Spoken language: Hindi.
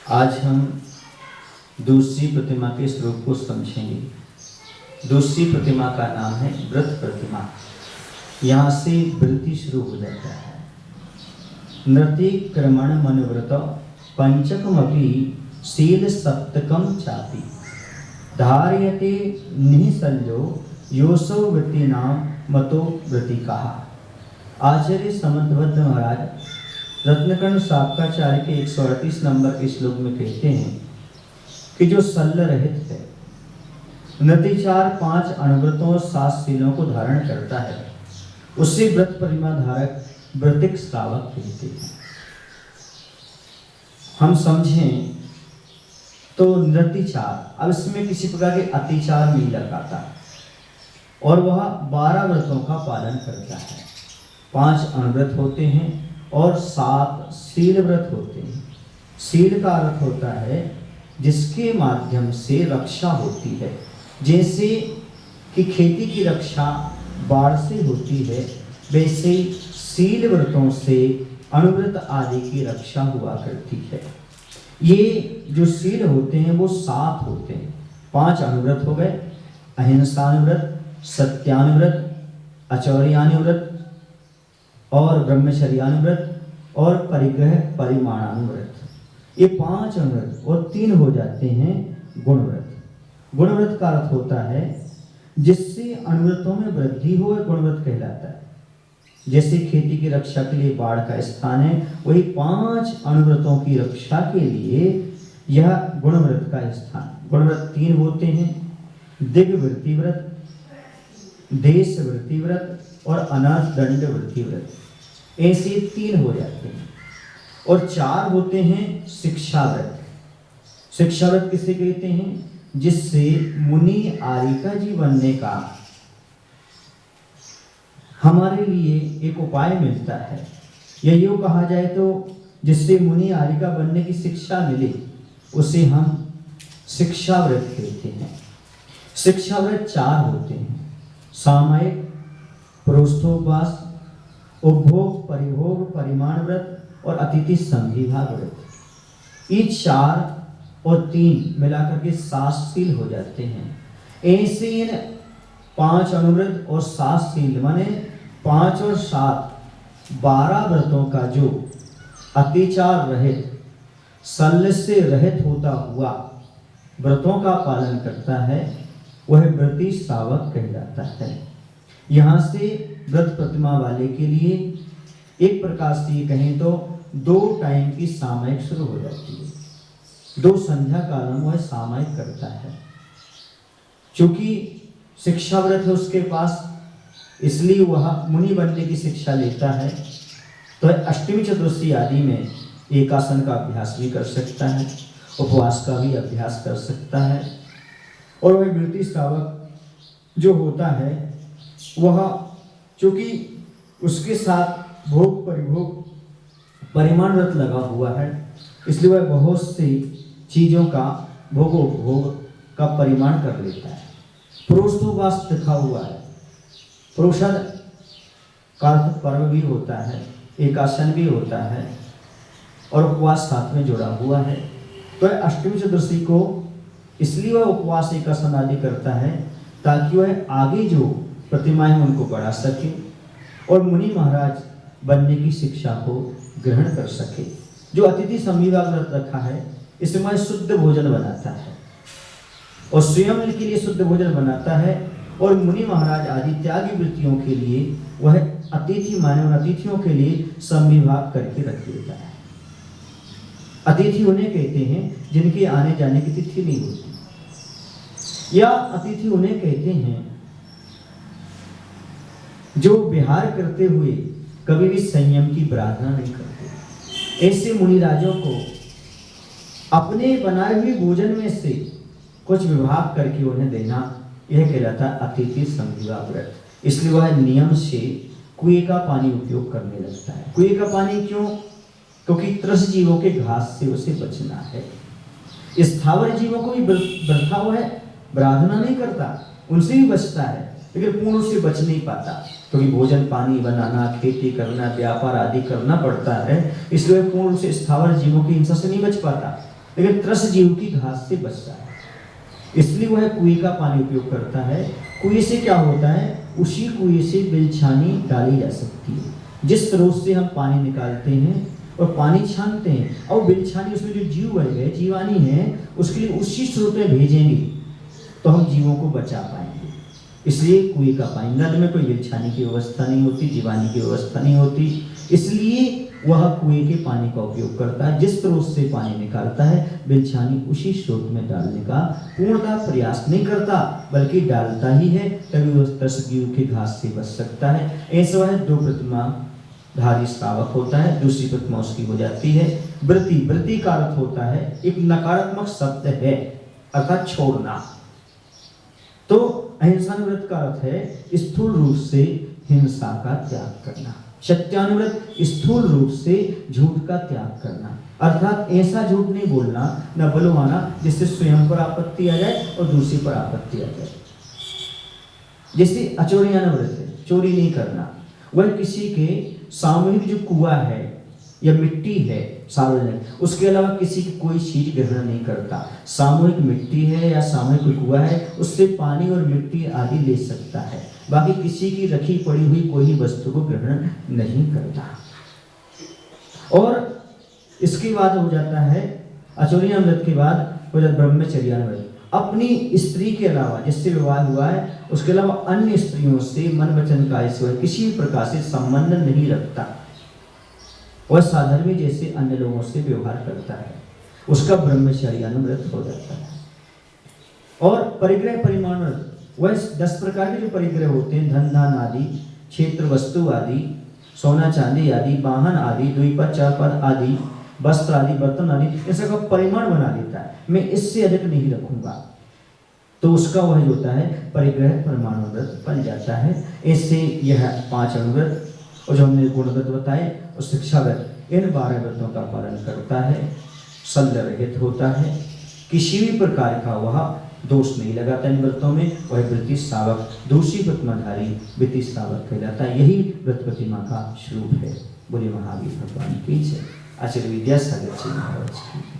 आज हम दूसरी प्रतिमा के स्वरूप को समझेंगे। दूसरी प्रतिमा का नाम है व्रत प्रतिमा। यहाँ से वृत्ति शुरू हो जाता है। नृति क्रमण मनोव्रत पंचकमपि शील सप्तकम चापि धार्यते निःशल्यो योसो वृत्ति नाम मतो वृत्ति कहा। आचार्य समंतबद्ध महाराज रत्नकर्ण शाब्काचार्य के 138 नंबर के श्लोक में कहते हैं कि जो शल्य रहित है, नतिचार 5 अनुव्रतों 7 शीलों को धारण करता है, उसे व्रत प्रतिमा धारक व्रतिक श्रावक कहते हैं। हम समझें तो नतिचार, अब इसमें किसी प्रकार के अतिचार नहीं लगाता और वह 12 व्रतों का पालन करता है। 5 अनुव्रत होते हैं और 7 शील व्रत होते हैं। शील का अर्थ होता है जिसके माध्यम से रक्षा होती है। जैसे कि खेती की रक्षा बाढ़ से होती है, वैसे शील व्रतों से अनुव्रत आदि की रक्षा हुआ करती है। ये जो शील होते हैं वो 7 होते हैं। 5 अनुव्रत हो गए, अहिंसानुव्रत, सत्यानुव्रत, अचौर्यानुव्रत और ब्रह्मचर्यानुव्रत और परिग्रह परिमाणानुव्रत। ये 5 अनुव्रत और 3 हो जाते हैं गुणव्रत। गुणव्रत का अर्थ होता है जिससे अनुव्रतों में वृद्धि हो, गुणव्रत कहलाता है। जैसे खेती की रक्षा के लिए बाढ़ का स्थान है, वही 5 अनुव्रतों की रक्षा के लिए यह गुणव्रत का स्थान। गुणव्रत 3 होते हैं, दिग्वृत्ति व्रत, देश वृत्ति व्रत और अनर्थ दंड वृत्ति व्रत। ऐसे 3 हो जाते हैं और 4 होते हैं शिक्षा व्रत। शिक्षा व्रत किसे कहते हैं? जिससे मुनि आर्य जी बनने का हमारे लिए एक उपाय मिलता है, या यूँ कहा जाए तो जिससे मुनि आर्य बनने की शिक्षा मिले, उसे हम शिक्षा व्रत कहते हैं। शिक्षा व्रत 4 होते हैं, सामयिक, प्रोष्ठोपवास, उपभोग परिभोग परिमाण व्रत और अतिथि संविभाग व्रत। ये 4 और 3 मिलाकर के 7 शील हो जाते हैं। ऐसे इन 5 अनुव्रत और 7 शील माने 5 और 7 12 व्रतों का जो अतिचार रहित, शल्य से रहित होता हुआ व्रतों का पालन करता है, वह व्रती श्रावक कहलाता है। यहाँ से व्रत प्रतिमा वाले के लिए एक प्रकार से ये कहें तो 2 टाइम की सामयिक शुरू हो जाती है। 2 संध्या कालों वह सामयिक करता है। चूंकि शिक्षा व्रत है उसके पास, इसलिए वह मुनि बनने की शिक्षा लेता है, तो अष्टमी चतुर्दशी आदि में एकासन का अभ्यास भी कर सकता है, उपवास का भी अभ्यास कर सकता है। और वह व्रती श्रावक जो होता है वह चूंकि उसके साथ भोग परिभोग परिमाण व्रत लगा हुआ है, इसलिए वह बहुत सी चीज़ों का भोग उपभोग का परिमाण कर लेता है। प्रोष्ठोपवास लिखा हुआ है, प्रोषद का पर्व भी होता है, एकासन भी होता है और उपवास साथ में जुड़ा हुआ है। तो अष्टमी चतुर्दशी को इसलिए वह उपवास एकासन आदि करता है ताकि वह आगे जो प्रतिमाएं उनको बढ़ा सके और मुनि महाराज बनने की शिक्षा को ग्रहण कर सके। जो अतिथि संविभाग व्रत रखा है, इसमें शुद्ध भोजन बनाता है और स्वयं के लिए शुद्ध भोजन बनाता है और मुनि महाराज आदि त्यागी वृत्तियों के लिए वह अतिथि माने उन अतिथियों के लिए संविभाग करके रख देता है। अतिथि उन्हें कहते हैं जिनके आने जाने की तिथि नहीं होती, या अतिथि उन्हें कहते हैं जो विहार करते हुए कभी भी संयम की प्रार्थना नहीं करते। ऐसे मुनिराजों को अपने बनाए हुए भोजन में से कुछ विभाग करके उन्हें देना, यह कहलाता है अतिथि संविभाग व्रत। इसलिए वह नियम से कुएं का पानी उपयोग करने लगता है। कुएं का पानी क्यों? क्योंकि त्रस्त जीवों के घास से उसे बचना है। स्थावर जीवों को भी वृथा हुआ है, प्रार्थना नहीं करता, उनसे भी बचता है, लेकिन पूर्ण से बच नहीं पाता क्योंकि भोजन पानी बनाना, खेती करना, व्यापार आदि करना पड़ता है। इसलिए पूर्ण से स्थावर जीवों की हिंसा से नहीं बच पाता। लेकिन त्रस्त जीव की घास से बचता है, इसलिए वह कुएं का पानी उपयोग करता है। कुएं से क्या होता है, उसी कुएं से बिलछानी डाली जा सकती है। जिस स्रोत से हम पानी निकालते हैं और पानी छानते हैं और बिलछानी उसमें जो जीव बन गए, जीवानी है, उसके लिए उसी स्रोत में भेजेंगे तो हम जीवों को बचा पाएंगे। इसलिए कुएं का पानी, नद में कोई बिलछानी की व्यवस्था नहीं होती, जीवानी की व्यवस्था नहीं होती, इसलिए वह कुएं के पानी का उपयोग करता है। जिस स्रोत से पानी निकालता है, बिलछानी उसी स्रोत में डालने का पूर्णतः प्रयास नहीं करता, बल्कि डालता ही है, तभी वह त्रस्त जीव की घास से बच सकता है। ऐसा वह दो प्रतिमा धारी श्रावक होता है, दूसरी प्रतिमा उसकी हो जाती है वृत्ति। वृत्ति का अर्थ होता है, एक नकारात्मक शब्द है, अर्थात छोड़ना। तो अहिंसानुव्रत का अर्थ है स्थूल रूप से हिंसा का त्याग करना। सत्यानुव्रत स्थूल रूप से झूठ का त्याग करना, अर्थात ऐसा झूठ नहीं बोलना, न बुलवाना जिससे स्वयं पर आपत्ति आ जाए और दूसरे पर आपत्ति आ जाए। जैसे अचोरियानुव्रत है, चोरी नहीं करना। वह किसी के सामूहिक जो कुआं है या मिट्टी है सार्वजनिक, उसके अलावा किसी की कोई चीज ग्रहण नहीं करता। सामूहिक मिट्टी है या सामूहिक कुआं है, उससे पानी और मिट्टी आदि ले सकता है, बाकी किसी की रखी पड़ी हुई कोई वस्तु को ग्रहण नहीं करता। और इसके बाद हो जाता है अचोरियानुव्रत के बाद हो जाता ब्रह्मचर्यानुव्रत। अपनी स्त्री के अलावा, जिससे विवाह हुआ है, उसके अलावा अन्य स्त्रियों से मन वचन काया से किसी भी प्रकार से संबंध नहीं रखता। वह साधर्मी जैसे अन्य लोगों से व्यवहार करता है, उसका ब्रह्मचर्यानुव्रत हो जाता है। और परिग्रह परिमाणव्रत, वह 10 प्रकार के जो परिग्रह होते हैं, धन धान आदि, क्षेत्र वस्तु आदि, सोना चांदी आदि, वाहन आदि, द्विपद चारपद आदि, वस्त्र आदि, बर्तन आदि, ऐसा का परिमाण बना देता है, मैं इससे अधिक नहीं रखूंगा, तो उसका वह होता है परिग्रह परिमाणव्रत बन जाता है। इससे यह 5 अनुव्रत और जो हमने गुणव्रत बताए और शिक्षाव्रत, इन 12 व्रतों का पालन करता है, शल्य रहित होता है, किसी भी प्रकार का वह दोष नहीं लगाता इन व्रतों में। वह वृत्ति श्रावक, दूसरी प्रतिमाधारी वृत्ति श्रावक कहलाता है। यही व्रत प्रतिमा का स्वरूप है। बोले महावीर भगवान की जय। आचार्य विद्यासागर जी महाराज की।